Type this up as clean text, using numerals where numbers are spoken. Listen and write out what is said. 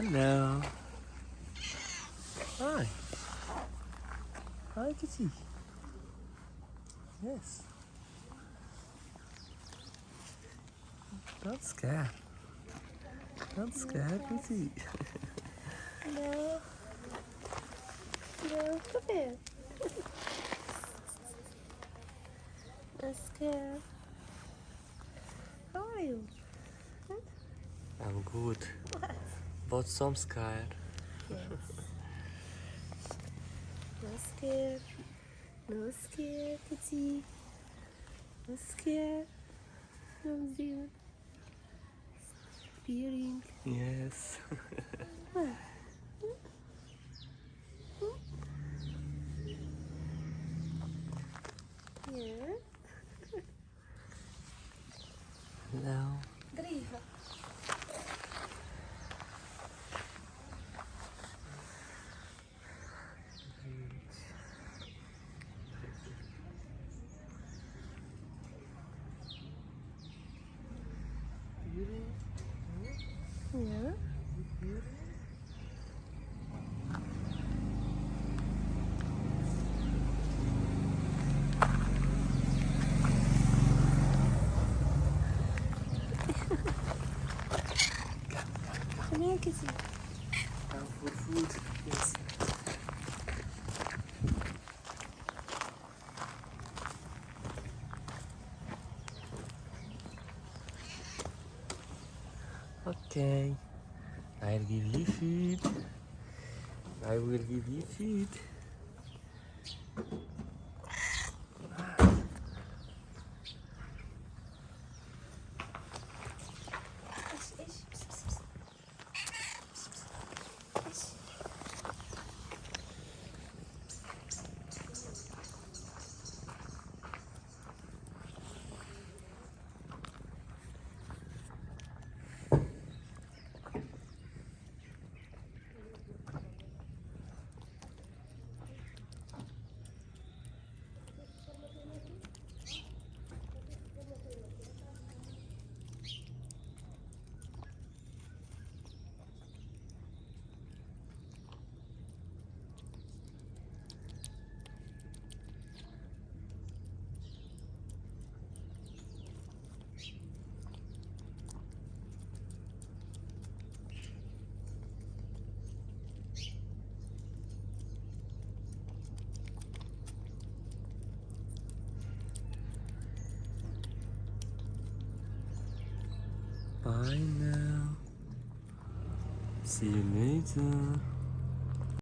Hello. Hi. Hi, kitty. Yes. Don't scare. Don't scare, kitty. No. No, come here. I'm scared. How are you? I'm good. What? But some scared. Yes. No scared. No scared, kitty. No scared. No zero. Spearing. Yes. What? Yeah. Hello. Driva. Yeah. Come here, kitty. Time for food. Yes. Okay. I'll give you food. I will give you food. Ish, ish. Ish. Bye now. See you later.